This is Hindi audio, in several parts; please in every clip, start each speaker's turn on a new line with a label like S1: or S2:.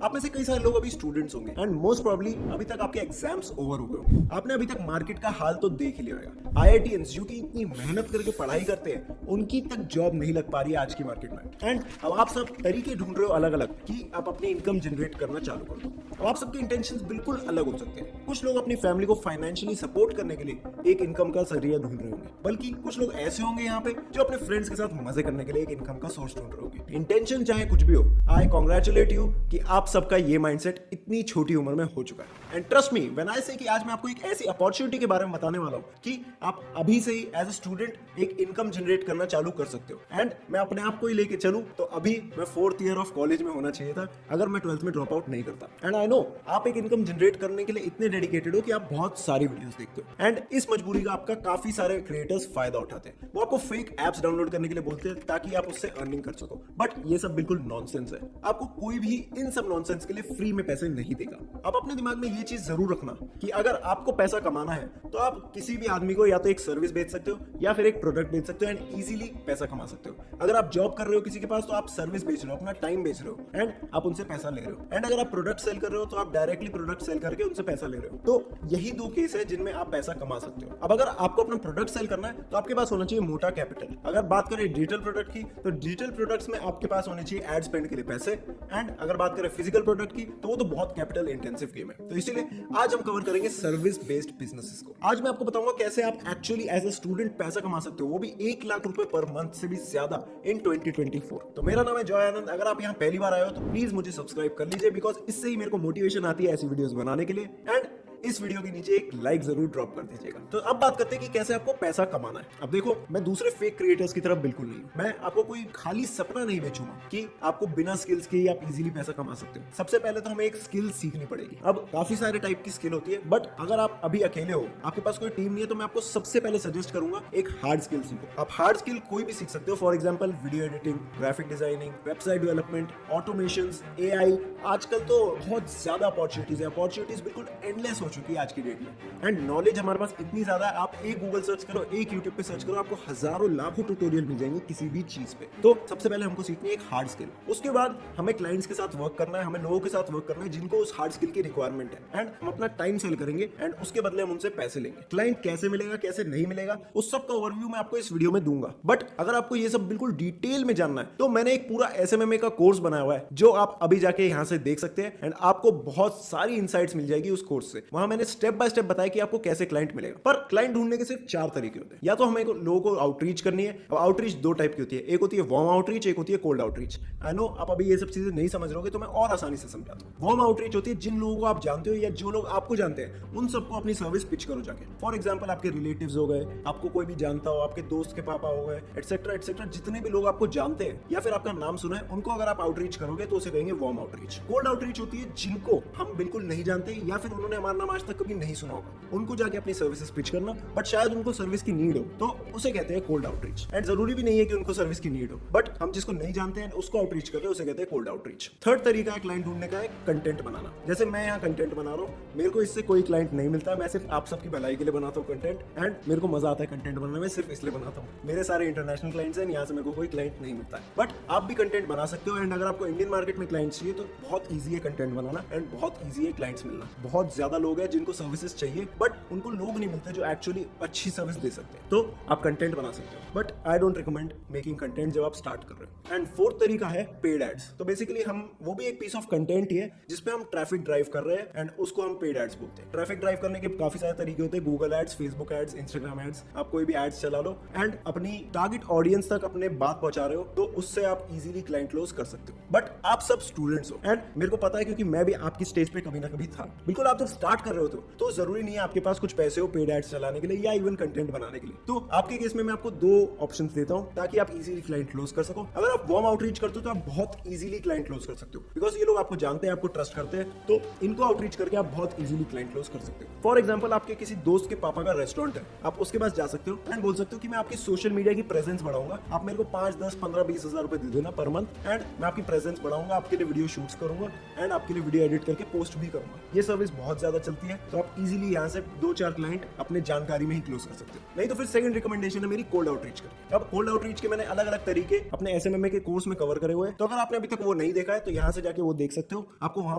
S1: आप में से कई सारे लोग अभी स्टूडेंट्स होंगे एंड मोस्ट प्रोबेबली अभी तक आपके एग्जाम्स ओवर हो गए होंगे। आपने अभी तक मार्केट का हाल तो देख ही लिया होगा। आईआईटीएंस जो कि इतनी मेहनत करके पढ़ाई करते हैं उनकी तक जॉब नहीं लग पा रही है आज की मार्केट में। एंड अब आप सब तरीके ढूंढ रहे हो अलग अलग कि आप अपनी इनकम जनरेट करना चालू कर दो। अब आप सबके इंटेंशंस बिल्कुल अलग हो सकते हैं। कुछ लोग अपनी फैमिली को फाइनेंशियली सपोर्ट करने के लिए एक इनकम का जरिया ढूंढ रहे होंगे, बल्कि कुछ लोग ऐसे होंगे यहाँ पे जो अपने फ्रेंड्स के साथ मजे करने के लिए एक इनकम का सोर्स ढूंढ रहे होंगे। इंटेंशन चाहे कुछ भी हो, आई कांग्रेचुलेट यू कि आप सबका ये माइंडसेट इतनी छोटी उम्र में हो चुका है। And trust me when I से कि आज मैं आपको एक ऐसी अपॉर्चुनिटी के बारे में बताने वाला हूँ कि आप अभी से ही एज अ स्टूडेंट एक इनकम जनरेट करना चालू कर सकते हो। एंड मैं अपने आप को ही लेके चलूं तो अभी मैं 4th ईयर ऑफ कॉलेज में होना चाहिए था अगर मैं 12th में ड्रॉप आउट नहीं करता। एंड आई नो आप एक इनकम जनरेट करने के लिए इतने डेडिकेटेड हो कि आप बहुत सारी वीडियोस देखते हो एंड इस मजबूरी का आपका काफी सारे क्रिएटर्स फायदा उठाते हैं। वो आपको फेक एप्स डाउनलोड करने के लिए बोलते हैं ताकि आप उससे अर्निंग कर सको, बट ये सब बिल्कुल नॉनसेंस है। आपको कोई भी इन सब नॉनसेंस के लिए फ्री में पैसे नहीं देगा। आप अपने दिमाग में ये चीज जरूर रखना कि अगर आपको पैसा कमाना है तो आप किसी भी आदमी को या तो एक सर्विस बेच सकते हो या फिर एक प्रोडक्ट बेच सकते हो एंड इजीली पैसा कमा सकते हो। अगर आप जॉब कर रहे हो किसी के पास तो आप सर्विस बेच रहे हो, अपना टाइम बेच रहे हो एंड आप उनसे पैसा ले रहे हो। एंड अगर आप प्रोडक्ट सेल कर रहे हो तो आप डायरेक्टली प्रोडक्ट सेल करके उनसे पैसा ले रहे हो। तो यही दो केस है जिनमें आप पैसा कमा सकते हो। अब अगर आपको अपना प्रोडक्ट सेल करना है तो आपके पास होना चाहिए मोटा कैपिटल। अगर बात करें डिजिटल प्रोडक्ट की तो डिजिटल प्रोडक्ट्स में आपके पास होने चाहिए एड स्पेंड के लिए पैसे। एंड अगर बात करें फिजिकल प्रोडक्ट की तो वो तो बहुत कैपिटल इंटेंसिव गेम है। तो इसीलिए आज हम कवर करेंगे सर्विस बेस्ड बिजनेसेस को। आज मैं आपको बताऊंगा कैसे आप एक्चुअली एज अ स्टूडेंट पैसा कमा सकते हो, वो भी 1 लाख रुपए पर मंथ से भी ज्यादा इन 2024। तो मेरा नाम है जॉय आनंद। अगर आप यहाँ पहली बार आए हो तो प्लीज मुझे सब्सक्राइब कर लीजिए, बिकॉज इससे ही मेरे को मोटिवेशन आती है ऐसी वीडियोस बनाने के लिए। एंड इस वीडियो के नीचे एक लाइक जरूर ड्रॉप कर दीजिएगा। तो अब बात करते हैं कि कैसे आपको पैसा कमाना है। अब देखो, मैं दूसरे फेक क्रिएटर्स की तरफ बिल्कुल नहीं, मैं आपको कोई खाली सपना नहीं बेचूंगा कि आपको बिना स्किल्स के ही आप इजीली पैसा कमा सकते हो। सबसे पहले तो हमें एक स्किल सीखनी पड़ेगी। अब काफी सारे टाइप की स्किल होती है, बट अगर आप अभी अकेले हो, आपके पास कोई टीम नहीं है, तो मैं आपको सबसे पहले सजेस्ट करूंगा एक हार्ड स्किल सीखो। आप हार्ड स्किल कोई भी सीख सकते हो। For example video editing, graphic designing, website development, automation, AI। आजकल तो बहुत ज्यादा अपॉर्चुनिटीज बिल्कुल एंडलेस हो चुकी है आज की डेट में। एंड नॉलेज हमारे पास इतनी ज्यादा है, आप एक गूगल सर्च करो, एक यूट्यूब पे सर्च करो, आपको हजारों लाखों ट्यूटोरियल मिल जाएंगे किसी भी चीज पे। तो सबसे पहले हमको सीखनी है एक हार्ड स्किल। उसके बाद हमें क्लाइंट्स के साथ वर्क करना है, हमें लोगों के साथ वर्क करना है जिनको उस हार्ड स्किल की रिक्वायरमेंट है। एंड हम अपना टाइम सेल करेंगे एंड उसके बदले हम उनसे पैसे लेंगे। क्लाइंट कैसे मिलेगा, कैसे नहीं मिलेगा, उस सब का ओवरव्यू मैं आपको इस वीडियो में दूंगा। बट अगर आपको ये सब बिल्कुल डिटेल में जानना है तो मैंने एक पूरा SMMA का कोर्स बनाया हुआ है जो आप अभी जाके यहाँ से देख सकते हैं। एंड आपको बहुत सारी इंसाइट्स मिल जाएगी उस कोर्स से। वहां मैंने स्टेप बाय स्टेप बताया कि आपको कैसे क्लाइंट मिलेगा। पर क्लाइंट ढूंढने के सिर्फ 4 तरीके होते हैं। या तो हमें लोगों को आउटरीच करनी है। अब आउटरीच 2 टाइप की होती है, एक होती है वार्म आउटरीच, एक होती है कोल्ड आउटरीच। आई नो आप अभी ये सब चीजें नहीं समझ रहे हो, तो मैं और आसानी से समझाता हूँ। वार्म आउटरीच होती है जिन लोगों को आप जानते हो या जो लोग आपको जानते हैं उन सबको अपनी सर्विस पिच करो जाके। फॉर एग्जाम्पल आपके रिलेटिव्स हो गए, आपको कोई भी जानता हो, आपके दोस्त के पापा हो गए, एटसेट्रा एटसेट्रा, जितने भी लोग आपको जानते हैं या फिर आपका नाम सुना है, उनको अगर आप आउटरीच करोगे तो उसे कहेंगे वार्म आउटरीच। कोल्ड आउटरीच होती है जिनको हम बिल्कुल नहीं जानते या फिर उन्होंने हमारा नाम आज तक कभी नहीं सुना होगा, उनको जाके अपनी सर्विसेज पिच करना, बट शायद उनको सर्विस की नीड हो, तो उसे कहते हैं कोल्ड आउटरीच। एंड जरूरी भी नहीं है कि उनको सर्विस की नीड हो, बट हम जिसको नहीं जानते हैं उसको आउटरीच कर रहे हैं, उसे कहते हैं कोल्ड आउटरीच। थर्ड तरीका है क्लाइंट ढूंढने का है कंटेंट बनाना। जैसे मैं यहाँ कंटेंट बना रहा हूँ, मेरे को इससे कोई क्लाइंट नहीं मिलता, मैं सिर्फ आप सबकी भलाई के लिए बनाता हूँ कंटेंट। एंड मेरे को मजा आता है कंटेंट बनाने में, सिर्फ इसलिए बनाता हूँ। मेरे सारे इंटरनेशनल क्लाइंट्स हैं, यहाँ से मेरे को कोई क्लाइंट नहीं मिलता है, बट आप भी कंटेंट बना सकते हो। एंड अगर आपको इंडियन मार्केट में क्लाइंट्स चाहिए तो बहुत ईजी है कंटेंट बनाना एंड बहुत ईजी है क्लाइंट्स मिलना। बहुत ज्यादा लोग हैं जिनको सर्विसेज चाहिए बट उनको लोग नहीं मिलते जो एक्चुअली अच्छी सर्विस दे सकते हैं, तो आप कंटेंट बना सकते हो। But I don't recommend making content जब आप स्टार्ट कर रहे हो। एंड फोर्थ तरीका है पेड एड्स। तो बेसिकली हम वो भी एक पीस ऑफ कंटेंट ही है जिसपे हम ट्रैफिक ड्राइव कर रहे हैं एंड उसको हम पेड एड्स बोलते हैं। ट्रैफिक ड्राइव करने के काफी सारे तरीके होते हैं, Google ads, Facebook ads, Instagram ads. आप कोई भी एड्स चला लो एंड अपनी टारगेट ऑडियंस तक अपने बात पहुंचा रहे हो तो उससे आप इजीली क्लाइंट क्लोज कर सकते हो। बट आप सब स्टूडेंट्स हो एंड मेरे को पता है क्योंकि मैं भी आपकी स्टेज पे कभी ना कभी था। बिल्कुल आप जब स्टार्ट कर रहे हो तो जरूरी नहीं है आपके पास कुछ पैसे हो पेड एड्स चलाने के लिए या इवन कंटेंट बनाने के लिए। तो आपके केस में मैं आपको 2 ऑप्शंस देता हूं ताकि आप इजीली क्लाइंट क्लोज कर सको। अगर आप वार्म आउटरीच करते हो तो आप बहुत इजीली क्लाइंट क्लोज कर सकते हो, बिकॉज ये लोग आपको जानते हैं, आपको ट्रस्ट करते हैं, तो इनको आउटरीच करके आप बहुत इजीली क्लाइंट क्लोज कर सकते हो। फॉर एग्जाम्पल आपके किसी दोस्त के पापा का रेस्टोरेंट है, आप उसके पास जा सकते हो एंड बोल सकते हो कि मैं आपकी सोशल मीडिया की प्रेजेंस बढ़ाऊंगा, आप मेरे को 5, 10, 15, 20 हजार रुपए दे देना पर मंथ एंड मैं आपकी प्रेजेंस बढ़ाऊंगा, आपके लिए वीडियो शूट्स करूंगा एंड आपके लिए वीडियो एडिट करके पोस्ट भी करूंगा। ये सर्विस बहुत ज्यादा चलती करती है तो आप इजीली यहाँ से 2-4 क्लाइंट अपने जानकारी में ही क्लोज कर सकते हो। नहीं तो फिर सेकंड रिकमेंडेशन है मेरी कोल्ड आउटरीच करके। अब कोल्ड आउटरीच के मैंने अलग अलग तरीके अपने SMMA के कोर्स में कवर करे हुए हैं, तो अगर आपने अभी तक वो नहीं देखा है तो यहाँ से जाके वो देख सकते हो। आपको वहां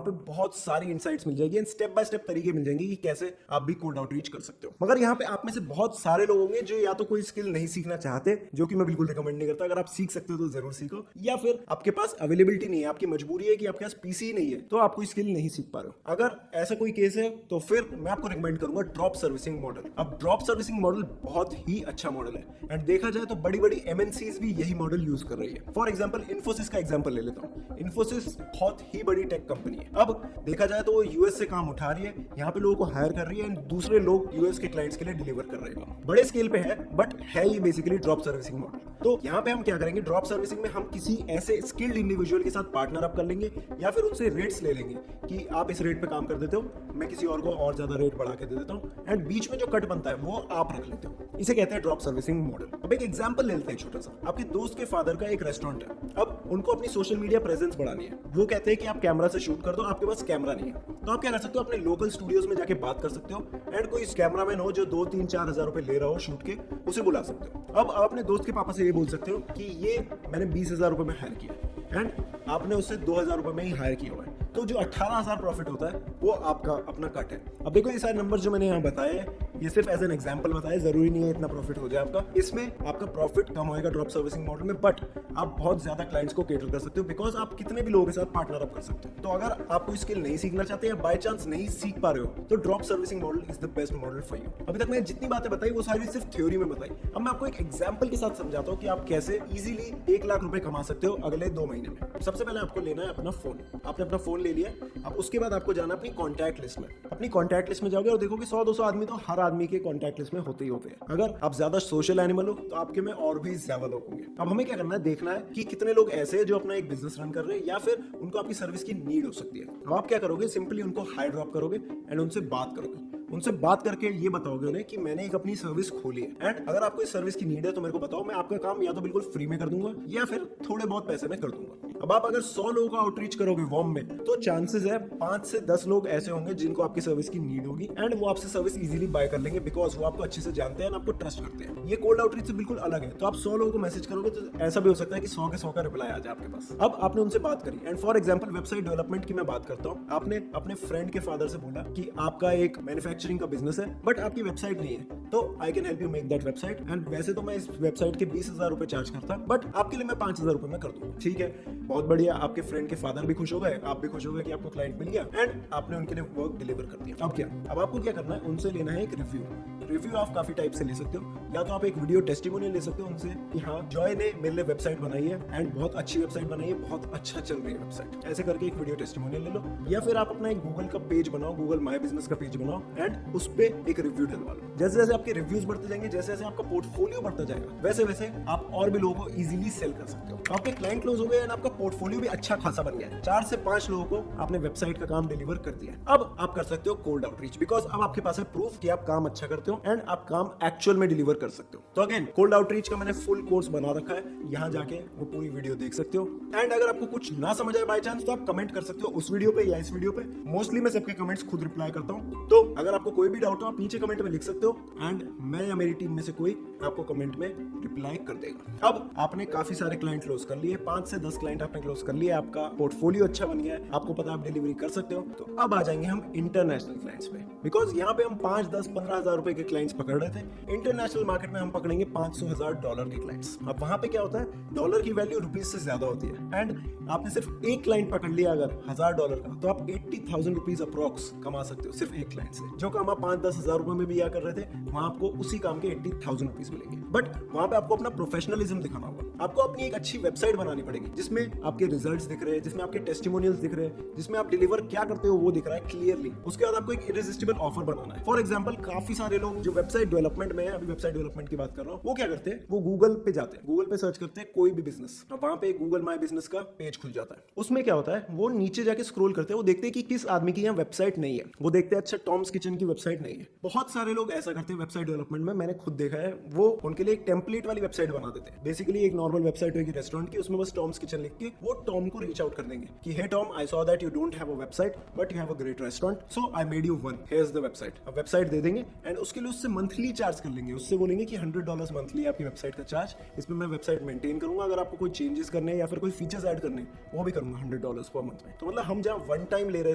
S1: पे बहुत सारी इनसाइट्स मिल जाएगी, स्टेप बाय स्टेप तरीके मिल जाएंगे कि कैसे आप भी कोल्ड आउटरीच कर सकते हो। मगर यहाँ पे आप में से बहुत सारे लोग होंगे जो या तो कोई स्किल नहीं सीखना चाहते, जो कि मैं बिल्कुल रिकमेंड नहीं करता। अगर आप सीख सकते हो तो जरूर सीखो, या फिर आपके पास अवेलेबिलिटी नहीं है, आपकी मजबूरी है कि आपके पास पीसी नहीं है तो आप कोई स्किल नहीं सीख पा रहे हो। अगर ऐसा कोई केस है तो फिर मैं आपको रिकमेंड करूंगा ड्रॉप सर्विसिंग मॉडल। अब ड्रॉप सर्विसिंग मॉडल बहुत ही अच्छा मॉडल है एंड देखा जाए तो बड़ी बड़ी MNCs भी यही मॉडल यूज कर रही है। फॉर एग्जांपल इन्फोसिस का एग्जांपल ले लेता हूं। इन्फोसिस बहुत ही बड़ी टेक कंपनी है। अब देखा जाए तो वो यूएस से काम उठा रही है, यहाँ पे लोगों को हायर कर रही है एंड दूसरे लोग यूएस के क्लाइंट्स के लिए डिलीवर कर रहे हैं। बड़े स्केल पे है बट है ये बेसिकली ड्रॉप सर्विसिंग मॉडल। तो यहाँ पे हम क्या करेंगे, ड्रॉप सर्विसिंग में हम किसी ऐसे स्किल्ड इंडिविजुअल के साथ पार्टनर अप कर लेंगे या फिर उनसे रेट्स ले लेंगे कि आप इस रेट पे काम कर देते हो, मैं किसी और को और ज्यादा रेट बढ़ा के दे देता हूँ एंड बीच में जो कट बनता है वो आप रख लेते हो। इसे कहते हैं ड्रॉप सर्विसिंग मॉडल। अब एक एग्जांपल ले लेते हैं छोटा सा। आपके दोस्त के फादर का एक रेस्टोरेंट है, अब उनको अपनी सोशल मीडिया प्रेजेंस बढ़ानी है। वो कहते हैं कि आप कैमरा से शूट कर दो, आपके पास कैमरा नहीं है, तो आप क्या कर सकते हो, अपने लोकल स्टूडियोज में जाके बात कर सकते हो एंड कोई कैमरामैन हो जो 2-3-4 हजार रुपए ले रहा हो शूट के, उसे बुला सकते हो। अब आप अपने दोस्त के पापा से ये बोल सकते हो कि ये मैंने 20,000 रुपए में हायर किया एंड आपने उससे 2,000 रुपए में ही हायर किया हुआ है, तो जो 18,000 प्रॉफिट होता है वो आपका अपना कट है। अब देखो ये सारे नंबर जो मैंने यहाँ बताए ये सिर्फ एज एन एग्जांपल बताए, जरूरी नहीं है इतना प्रॉफिट हो जाए आपका। इसमें आपका प्रॉफिट कम होएगा ड्रॉप सर्विसिंग मॉडल में, बट आप बहुत ज्यादा क्लाइंट्स को केटर कर सकते हो बिकॉज आप कितने भी लोगों के साथ पार्टनर अप कर सकते हो। तो अगर आप कोई स्किल नहीं सीखना चाहते या बाय चांस नहीं सीख पा रहे हो तो drop servicing model is the best model for you. अभी तक मैंने जितनी बातें बताई वो सारी सिर्फ थ्योरी में बताई। अब मैं आपको एक एग्जांपल के साथ समझाता हूँ कि आप कैसे इजीली 1 लाख रुपए कमा सकते हो अगले 2 महीने में। सबसे पहले आपको लेना है अपना फोन। आपने अपना फोन ले लिया, अब उसके बाद आपको जाना अपनी कॉन्टैक्ट लिस्ट में। अपनी कॉन्टैक्ट लिस्ट में जाओगे और देखोगे 100-200 आदमी तो हर आदमी के कॉन्टैक्ट लिस्ट में होते ही होते हैं। अगर आप ज्यादा सोशल एनिमल हो तो आपके में और भी ज्यादा लोग होंगे। अब हमें क्या करना है, देखना है कि कितने लोग ऐसे हैं जो अपना एक बिजनेस रन कर रहे हैं या फिर उनको आपकी सर्विस की नीड हो सकती है। अब आप क्या करोगे, सिंपली उनको हाई ड्रॉप करोगे एंड उनसे बात करोगे। उनसे बात करके ये बताओगे उन्हें कि मैंने एक अपनी सर्विस खोली है एंड अगर आपको इस सर्विस की नीड है तो मेरे को बताओ, मैं आपका काम या तो बिल्कुल फ्री में कर दूंगा या फिर थोड़े बहुत पैसे में कर दूंगा। अब आप अगर 100 लोगों का आउटरीच करोगे वॉर्म में तो चांसेस है 5 से 10 लोग ऐसे होंगे जिनको आपकी सर्विस की नीड होगी एंड वो आपसे सर्विस इजीली बाय कर लेंगे बिकॉज वो आपको अच्छे से जानते हैं और आपको ट्रस्ट करते हैं। ये कोल्ड आउटरीच से बिल्कुल अलग है। तो आप 100 लोगों को मैसेज करोगे तो ऐसा भी हो सकता है कि 100 के 100 का रिप्लाई आ जाए आपके पास। अब आपने उनसे बात करी and for example website development की मैं बात करता हूँ। आपने अपने फ्रेंड के फादर से बोला कि आपका एक मैन्युफैक्चरिंग का बिजनेस है बट आपकी वेबसाइट नहीं है, तो I can help you make that website and वैसे तो मैं इस वेबसाइट के 20,000 रुपए चार्ज करता बट आपके लिए मैं 5,000 रुपए में कर दूंगा। ठीक है, बहुत बढ़िया। आपके फ्रेंड के फादर भी खुश हो गए, आप भी खुश हो गए कि आपको क्लाइंट मिल गया एंड आपने उनके लिए वर्क डिलीवर कर दिया। अब क्या, अब आपको क्या करना है, उनसे लेना है एक रिव्यू आप काफी टाइप से ले सकते हो, या तो आप एक वीडियो टेस्टिमोनियल ले सकते हो उनसे कि हाँ जॉय ने मेरे लिए वेबसाइट बनाई है एंड बहुत अच्छी वेबसाइट बनाई है, बहुत अच्छा चल रही है वेबसाइट, ऐसे करके एक वीडियो टेस्टिमोनियल ले लो। या फिर आप अपना एक गूगल का पेज बनाओ, गूगल माय बिजनेस का पेज बनाओ एंड उस पे एक रिव्यू डलवा लो। जैसे जैसे आपके रिव्यूज बढ़ते जाएंगे, जैसे जैसे आपका पोर्टफोलियो बढ़ता जाएगा, वैसे वैसे आप और भी लोगों को इजीली सेल कर सकते हो। आपके क्लाइंट क्लोज हो गए एंड आपका पोर्टफोलियो भी अच्छा खासा बन गया है। 4 से 5 लोगों को आपने वेबसाइट का काम डिलीवर कर दिया। अब आप कर सकते हो कोल्ड आउटरीच बिकॉज अब आपके पास है प्रूफ कि आप काम अच्छा करते हो एंड आप काम एक्चुअल में डिलीवर कर सकते हो। तो अगेन कोल्ड आउटरीच का मैंने फुल कोर्स बना रखा है, यहाँ जाके वो पूरी वीडियो देख सकते हो एंड अगर आपको कुछ ना समझ आए बाय चांस तो आप कमेंट कर सकते हो उस वीडियो पे या इस वीडियो पे। मोस्टली मैं सबके कमेंट्स खुद रिप्लाई करता हूँ, तो अगर आपको कोई भी डाउट हो आप नीचे कमेंट में लिख सकते हो एंड मैं या मेरी टीम में से कोई आपको कमेंट में रिप्लाई कर देगा। अब आपने काफी सारे क्लाइंट क्लोज कर लिए, 5 से 10 क्लाइंट आपने क्लोज कर लिए, आपका पोर्टफोलियो अच्छा बन गया है, आपको पता है आप डिलीवरी कर सकते हो। तो अब आ जाएंगे हम इंटरनेशनल क्लाइंट्स पे, बिकॉज यहाँ पे हम 5, 10, 15,000 रुपए के क्लाइंट्स पकड़ रहे थे। इंटरनेशनल मार्केट में हम पकड़ेंगे $500,000 के क्लाइंट्स। अब वहां पे क्या होता है, डॉलर की वैल्यू रुपीज से ज्यादा होती है एंड आपने सिर्फ एक क्लाइंट पकड़ लिया अगर $1,000 का, तो आप 80,000 रुपीज अप्रोक्स कमा सकते हो सिर्फ एक क्लाइंट से। जो काम आप 5-10 हजार रुपए में भी या कर रहे थे, वहां आपको उसी काम के 80,000 रुपीज मिलेंगे। बट वहां पे आपको अपना प्रोफेशनलिज्म दिखाना होगा, आपको अपनी एक अच्छी वेबसाइट बनानी पड़ेगी जिसमें आपके रिजल्ट्स दिख रहे हैं, जिसमें आपके टेस्टिमोनियल्स दिख रहे हैं, जिसमें आप डिलीवर क्या करते हो वो दिख रहा है क्लियरली। उसके बाद आपको एक इरेजिस्टिबल ऑफर बनाना है। फॉर एग्जांपल काफी सारे लोग जो वेबसाइट डेवलपमेंट में है, अभी वेबसाइट डेवलपमेंट की बात कर रहा हूँ, वो क्या करते हैं, वो गूगल पे जाते हैं, गूगल पे सर्च करते हैं कोई भी बिजनेस, और वहां पे गूगल माय बिजनेस का पेज खुल जाता है। उसमें क्या होता है, वो नीचे जाके स्क्रॉल करते हैं, वो देखते हैं कि किस आदमी की यहाँ वेबसाइट नहीं है, वो देखते हैं अच्छा टॉम्स किचन की वेबसाइट नहीं है। बहुत सारे लोग ऐसा करते हैं वेबसाइट डेवलपमेंट में, मैंने खुद देखा है। वो उनके लिए एक टेम्पलेट वाली वेबसाइट बना देते हैं। बेसिकली एक नॉर्मल वेबसाइट होगी रेस्टोरेंट की, उसमें बस टॉम्स किचन लिख के वो टॉम को रीच आउट कर देंगे कि hey Tom, I saw that you don't have a website but you have a great restaurant, so I made you one, here is the website. अब वेबसाइट दे देंगे एंड उसके लिए उससे मंथली चार्ज कर लेंगे, उससे बोलेंगे कि $100 मंथली आपकी वेबसाइट का चार्ज, इसमें मैं वेबसाइट मेंटेन करूंगा, अगर आपको कोई चेंजेस करने हैं या फिर कोई फीचर्स ऐड करने हैं वो भी करूंगा $100 पर मंथ में। तो मतलब हम जहाँ वन टाइम ले रहे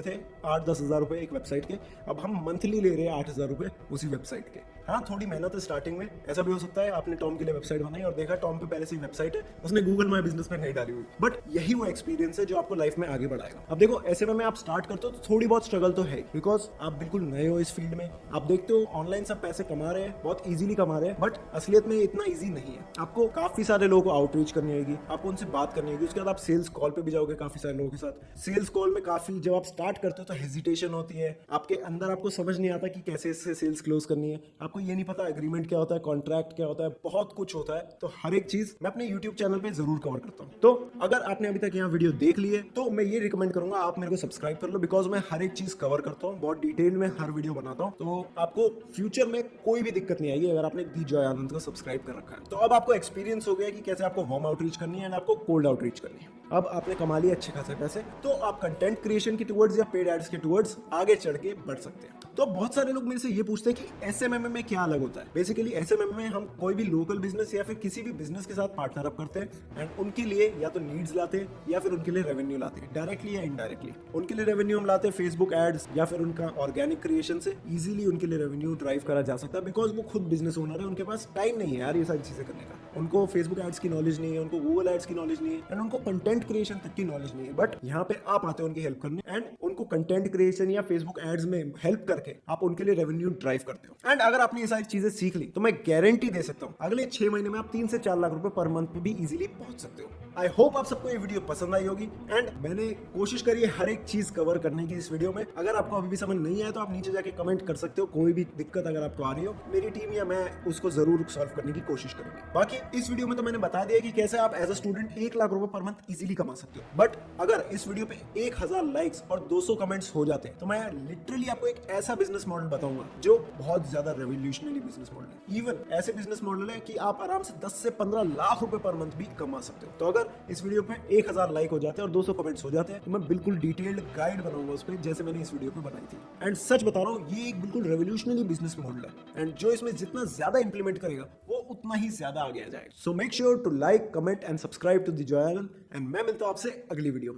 S1: थे 8-10 हज़ार रुपए एक वेबसाइट के, अब हम मंथली ले रहे हैं 8,000 रुपए उसी वेबसाइट के। हाँ, थोड़ी मेहनत है स्टार्टिंग में, ऐसा भी हो सकता है आपने टॉम के लिए वेबसाइट बनाई और देखा टॉम पे पहले से ही वेबसाइट है, उसने गूगल माई बिजनेस पे नहीं डाली हुई, बट यही वो एक्सपीरियंस है जो आपको लाइफ में आगे बढ़ाएगा। अब देखो, ऐसे में आप स्टार्ट करते हो तो थोड़ी बहुत स्ट्रगल तो है, बिकॉज आप बिल्कुल नए हो इस फील्ड में। आप देखते हो ऑनलाइन सब पैसे कमा रहे हैं, बहुत इजीली कमा रहे हैं, बट असलियत में इतना ईजी नहीं है। आपको काफी सारे लोगों को आउटरीच करनी आएगी, आपको उनसे बात करनी आएगी, उसके बाद आप सेल्स कॉल पे भी जाओगे काफी सारे लोगों के साथ। सेल्स कॉल में काफी जब आप स्टार्ट करते हो तो हेजिटेशन होती है, आपके अंदर आपको समझ नहीं आता कि कैसे इससे सेल्स क्लोज करनी है, आपको ये नहीं पता एग्रीमेंट क्या होता है, कॉन्ट्रैक्ट क्या होता है, बहुत कुछ होता है। तो हर एक चीज मैं अपने YouTube चैनल पे जरूर कवर करता हूँ। तो अगर आपने अभी तक यहाँ वीडियो देख ली है तो मैं ये रिकमेंड करूंगा आप मेरे को सब्सक्राइब कर लो, बिकॉज मैं हर एक चीज कवर करता हूँ, बहुत डिटेल में हर वीडियो बनाता हूँ, तो आपको फ्यूचर में कोई भी दिक्कत नहीं आएगी अगर आपने दी जॉय आनंद को सब्सक्राइब कर रखा है। तो अब आपको एक्सपीरियंस हो गया कि कैसे आपको वार्म आउटरीच करनी है एंड आपको कोल्ड आउटरीच करनी है। अब आपने कमा लिए अच्छे खासे पैसे, तो आप कंटेंट क्रिएशन की टुवर्ड्स या पेड एड्स के टुवर्ड्स आगे चढ़ के बढ़ सकते हैं। तो बहुत सारे लोग मेरे से ये पूछते हैं कि SMMA में क्या अलग होता है। बेसिकली SMMA में हम कोई भी लोकल बिजनेस या फिर किसी भी बिजनेस के साथ पार्टनर अप करते हैं एंड उनके लिए या तो नीड्स लाते हैं या फिर उनके लिए रेवेन्यू लाते हैं, डायरेक्टली या इनडायरेक्टली। उनके लिए रेवेन्यू हम लाते हैं फेसबुक एड्स या फिर उनका ऑर्गेनिक क्रिएशन से इजीली उनके लिए रेवेन्यू ड्राइव करा जा सकता है, बिकॉज वो खुद बिजनेस ओनर है, उनके पास टाइम नहीं है यार ये सारी चीजें करने का। उनको फेसबुक एड्स की नॉलेज नहीं है, उनको गूगल एड्स की नॉलेज नहीं है एंड उनको कंटेंट क्रिएशन तक की नॉलेज नहीं है, बट यहाँ पे आप आते हो उनकी हेल्प करने एंड उनको कंटेंट क्रिएशन या फेसबुक एड्स में हेल्प करके आप उनके लिए रेवेन्यू ड्राइव करते हो। एंड अगर आपने ये सारी चीजें सीख ली तो मैं गारंटी दे सकता हूँ अगले 6 महीने में आप 3 से 4 लाख रुपए पर मंथ पे भी इजीली पहुंच सकते हो। आई होप आप सबको ये वीडियो पसंद आई होगी एंड मैंने कोशिश करी है हर एक चीज कवर करने की इस वीडियो में। अगर आपको अभी भी समझ नहीं आया तो आप नीचे जाके कमेंट कर सकते हो, कोई भी दिक्कत अगर आपको आ रही हो, मेरी टीम या मैं उसको जरूर सॉल्व करने की कोशिश करूंगी। बाकी इस वीडियो में तो मैंने बता दिया कि कैसे आप एज अ स्टूडेंट 1 लाख रुपए पर मंथ इजीली कमा सकते हो, बट अगर इस वीडियो पे 1000 लाइक्स और 200 कमेंट्स हो जाते हैं तो मैं लिटरली आपको एक ऐसा बिजनेस मॉडल बताऊंगा जो बहुत ज्यादा रेवोल्यूशनरी बिजनेस मॉडल है। इवन ऐसे बिजनेस मॉडल है कि आप आराम से 10 से 15 लाख रुपए पर मंथ भी कमा सकते हो। तो अगर इस वीडियो पे 1000 लाइक हो जाते हैं और 200 कमेंट्स हो जाते हैं तो मैं बिल्कुल डिटेल्ड गाइड बनाऊंगा उस पर, जैसे मैंने इस वीडियो पे बनाई थी। एंड सच बता रहा हूँ ये एक बिल्कुल रेवोल्यूशनरी बिजनेस मॉडल है एंड जो इसमें जितना ज्यादा इंप्लीमेंट करेगा वो उतना ही ज्यादा आगे आ जाएगा। So make sure to like, comment and subscribe to the Joy Anand and मैं मिलता हूं आपसे अगली वीडियो में।